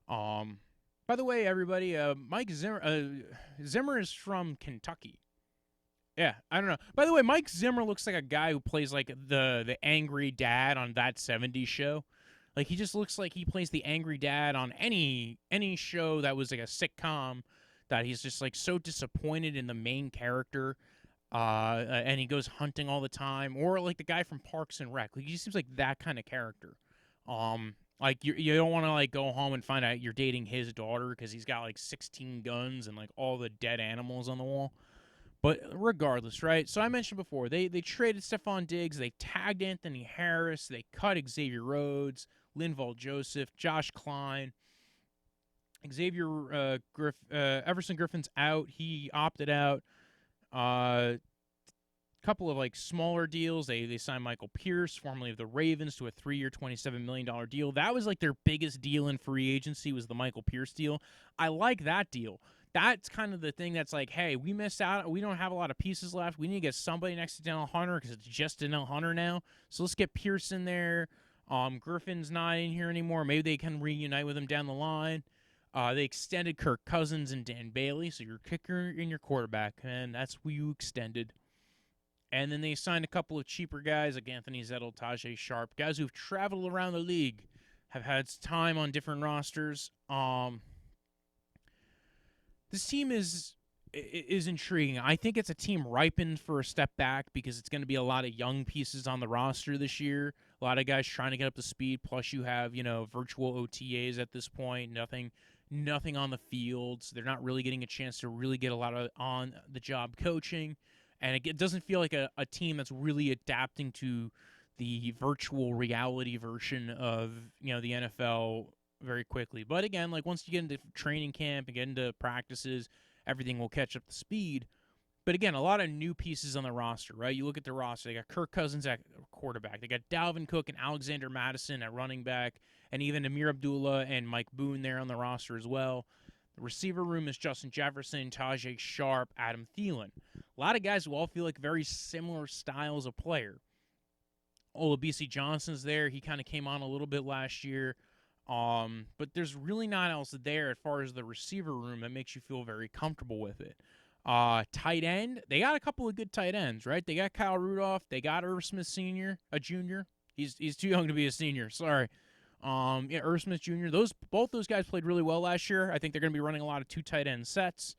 By the way, everybody, Mike Zimmer is from Kentucky. Yeah, I don't know. By the way, Mike Zimmer looks like a guy who plays like the angry dad on That 70s Show. Like, he just looks like he plays the angry dad on any show that was like a sitcom, that he's just like so disappointed in the main character, and he goes hunting all the time, or like the guy from Parks and Rec. Like, he seems like that kind of character. Like, you don't want to like go home and find out you're dating his daughter because he's got like 16 guns and like all the dead animals on the wall. But regardless, right? So I mentioned before, they traded Stephon Diggs, they tagged Anthony Harris, they cut Xavier Rhodes, Linval Joseph, Josh Klein, Everson Griffin's out. He opted out. Couple of like smaller deals. They signed Michael Pierce, formerly of the Ravens, to a 3-year, $27 million deal. That was like their biggest deal in free agency, was the Michael Pierce deal. I like that deal. That's kind of the thing that's like, hey, we missed out. We don't have a lot of pieces left. We need to get somebody next to Danielle Hunter because it's just Danielle Hunter now. So let's get Pierce in there. Griffin's not in here anymore. Maybe they can reunite with him down the line. They extended Kirk Cousins and Dan Bailey, so your kicker and your quarterback, and that's who you extended. And then they signed a couple of cheaper guys like Anthony Zettel, Tajay Sharp, guys who've traveled around the league, have had time on different rosters. This team is intriguing. I think it's a team ripened for a step back because it's going to be a lot of young pieces on the roster this year. A lot of guys trying to get up to speed. Plus, you have virtual OTAs at this point. Nothing on the field. So they're not really getting a chance to really get a lot of on the job coaching. And it doesn't feel like a team that's really adapting to the virtual reality version of the NFL very quickly. But again, like once you get into training camp and get into practices, everything will catch up to speed. But again, a lot of new pieces on the roster, right? You look at the roster. They got Kirk Cousins at quarterback. They got Dalvin Cook and Alexander Mattison at running back, and even Amir Abdullah and Mike Boone there on the roster as well. The receiver room is Justin Jefferson, Tajay Sharp, Adam Thielen. A lot of guys who all feel like very similar styles of player. Olabisi Johnson's there. He kind of came on a little bit last year. But there's really not else there as far as the receiver room that makes you feel very comfortable with it. Tight end, they got a couple of good tight ends, right? They got Kyle Rudolph. They got Irv Smith Sr., a junior. He's too young to be a senior. Sorry. Irv Smith Jr. Both those guys played really well last year. I think they're going to be running a lot of 2 tight end sets.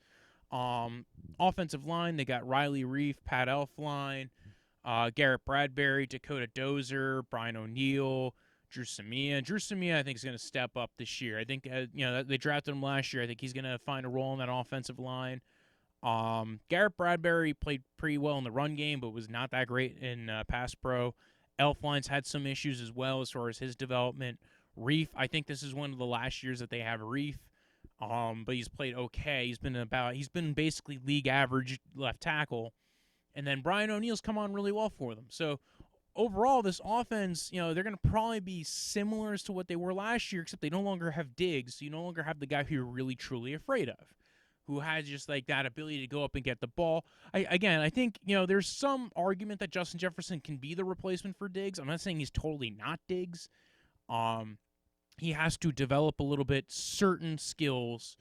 Offensive line, they got Riley Reif, Pat Elflein, Garrett Bradbury, Dakota Dozer, Brian O'Neill, Drew Samia. Drew Samia, I think, is going to step up this year. I think, they drafted him last year. I think he's going to find a role in that offensive line. Garrett Bradbury played pretty well in the run game, but was not that great in pass pro. Elflein's had some issues as well as far as his development. Reif, I think this is one of the last years that they have Reif. But he's played okay. He's been basically league average left tackle. And then Brian O'Neill's come on really well for them. So overall, this offense, they're going to probably be similar as to what they were last year, except they no longer have Diggs. So you no longer have the guy who you're really, truly afraid of, who has just like that ability to go up and get the ball. I think, there's some argument that Justin Jefferson can be the replacement for Diggs. I'm not saying he's totally not Diggs. He has to develop a little bit certain skills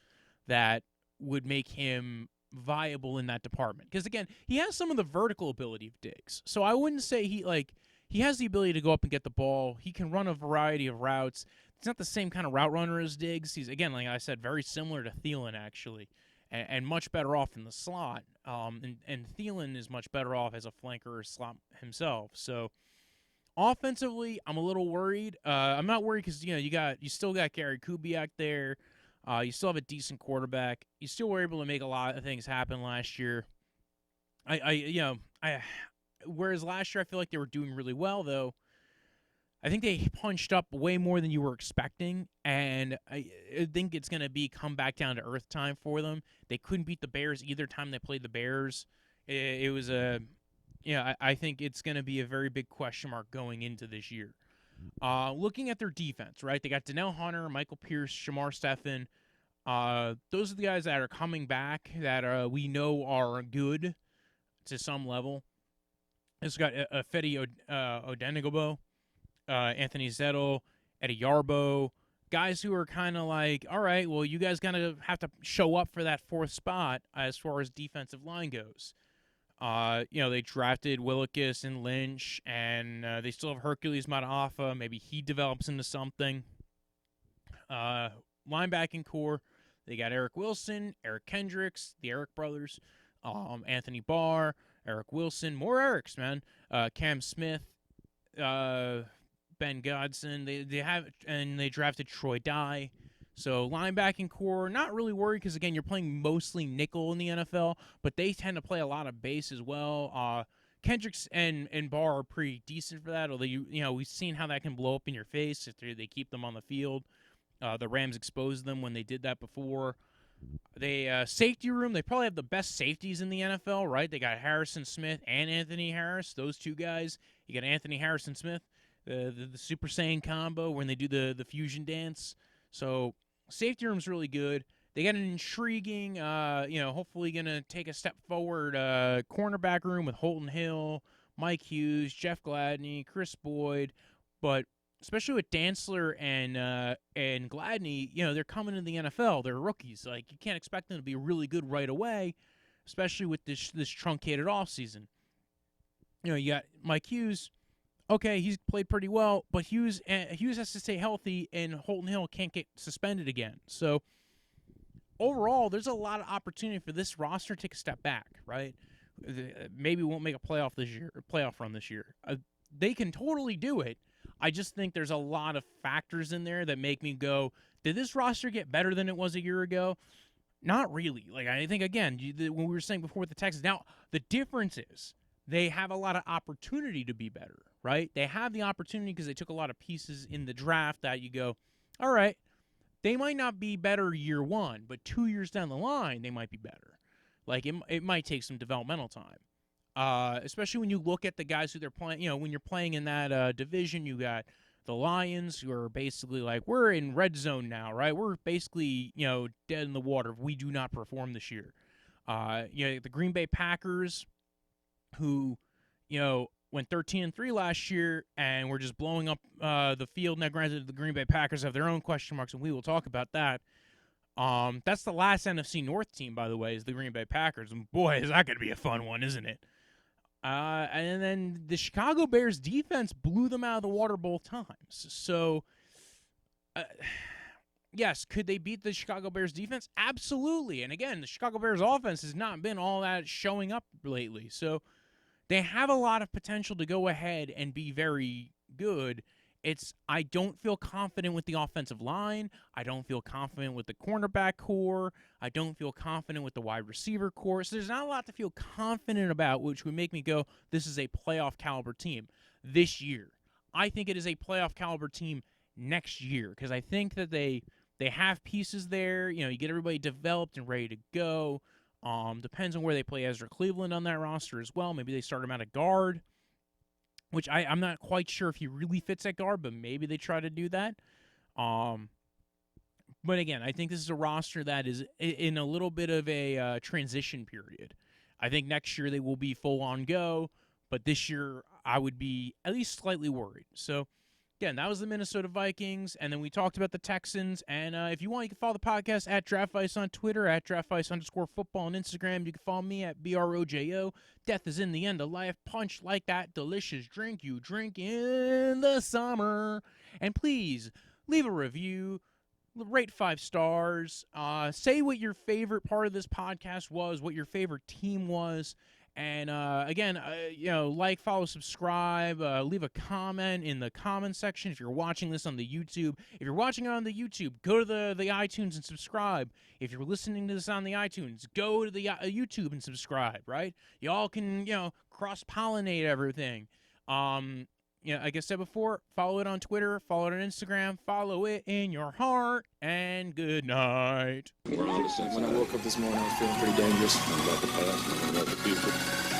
that would make him viable in that department. Because again, he has some of the vertical ability of Diggs. So I wouldn't say he has the ability to go up and get the ball. He can run a variety of routes. He's not the same kind of route runner as Diggs. He's, again, like I said, very similar to Thielen, actually, and much better off in the slot. And Thielen is much better off as a flanker or slot himself. So offensively, I'm a little worried. I'm not worried because you still got Gary Kubiak there. You still have a decent quarterback. You still were able to make a lot of things happen last year. Whereas last year I feel like they were doing really well, though. I think they punched up way more than you were expecting, and I think it's going to be come back down to earth time for them. They couldn't beat the Bears either time they played the Bears. It was I think it's going to be a very big question mark going into this year. Looking at their defense, right? They got Danielle Hunter, Michael Pierce, Shamar Stephen. Those are the guys that are coming back that we know are good to some level. It's got Fedi Odenigbo, Anthony Zettel, Eddie Yarbo, guys who are kind of like, all right, well, you guys gonna have to show up for that 4th spot as far as defensive line goes. They drafted Willikis and Lynch, and they still have Hercules Mataafa. Maybe he develops into something. Linebacking core, they got Eric Wilson, Eric Kendricks, the Eric brothers, Anthony Barr, Eric Wilson, more Erics, man. Cam Smith, Ben Godson. They drafted Troy Dye. So linebacking core, not really worried because, again, you're playing mostly nickel in the NFL, but they tend to play a lot of base as well. Kendricks and Barr are pretty decent for that, although we've seen how that can blow up in your face if they keep them on the field. The Rams exposed them when they did that before. They safety room, they probably have the best safeties in the NFL, right? They got Harrison Smith and Anthony Harris, those two guys. You got Anthony Harrison Smith, the Super Saiyan combo when they do the fusion dance. So safety room's really good. They got an intriguing, hopefully going to take a step forward cornerback room with Holton Hill, Mike Hughes, Jeff Gladney, Chris Boyd, but especially with Dantzler and Gladney, they're coming to the NFL. They're rookies. Like, you can't expect them to be really good right away, especially with this truncated offseason. You got Mike Hughes. Okay, he's played pretty well, but Hughes has to stay healthy, and Holton Hill can't get suspended again. So overall, there's a lot of opportunity for this roster to take a step back, right? Maybe won't make a playoff run this year. They can totally do it. I just think there's a lot of factors in there that make me go, did this roster get better than it was a year ago? Not really. Like, I think, again, when we were saying before with the Texans, now the difference is they have a lot of opportunity to be better, right? They have the opportunity because they took a lot of pieces in the draft that you go, all right, they might not be better year one, but 2 years down the line, they might be better. Like, it might take some developmental time. Especially when you look at the guys who they're playing, when you're playing in that division, you got the Lions, who are basically like, we're in red zone now, right? We're basically, dead in the water if we do not perform this year. The Green Bay Packers, who, went 13-3 last year, and we're just blowing up the field. Now, granted, the Green Bay Packers have their own question marks, and we will talk about that. That's the last NFC North team, by the way, is the Green Bay Packers. And boy, is that going to be a fun one, isn't it? And then the Chicago Bears defense blew them out of the water both times. So, yes, could they beat the Chicago Bears defense? Absolutely. And again, the Chicago Bears offense has not been all that showing up lately. So they have a lot of potential to go ahead and be very good. I don't feel confident with the offensive line. I don't feel confident with the cornerback core. I don't feel confident with the wide receiver core. So there's not a lot to feel confident about, which would make me go, this is a playoff caliber team this year. I think it is a playoff caliber team next year because I think that they have pieces there. You get everybody developed and ready to go. Depends on where they play Ezra Cleveland on that roster as well. Maybe they start him at a guard, which I'm not quite sure if he really fits at guard, but maybe they try to do that. But again, I think this is a roster that is in a little bit of a transition period. I think next year they will be full-on go, but this year I would be at least slightly worried. So, again, that was the Minnesota Vikings, and then we talked about the Texans. And if you want, you can follow the podcast at Draftvice on Twitter, at Draftvice_football on Instagram. You can follow me at BROJO. Death is in the end of life. Punch like that delicious drink you drink in the summer. And please, leave a review. Rate 5 stars. Say what your favorite part of this podcast was, what your favorite team was. And, again, like, follow, subscribe, leave a comment in the comment section if you're watching this on the YouTube. If you're watching it on the YouTube, go to the iTunes and subscribe. If you're listening to this on the iTunes, go to the YouTube and subscribe, right? Y'all can, cross-pollinate everything. Like I said before, follow it on Twitter, follow it on Instagram, follow it in your heart, and good night. We're on to When I woke up this morning, I was feeling pretty dangerous. about the past and about the future.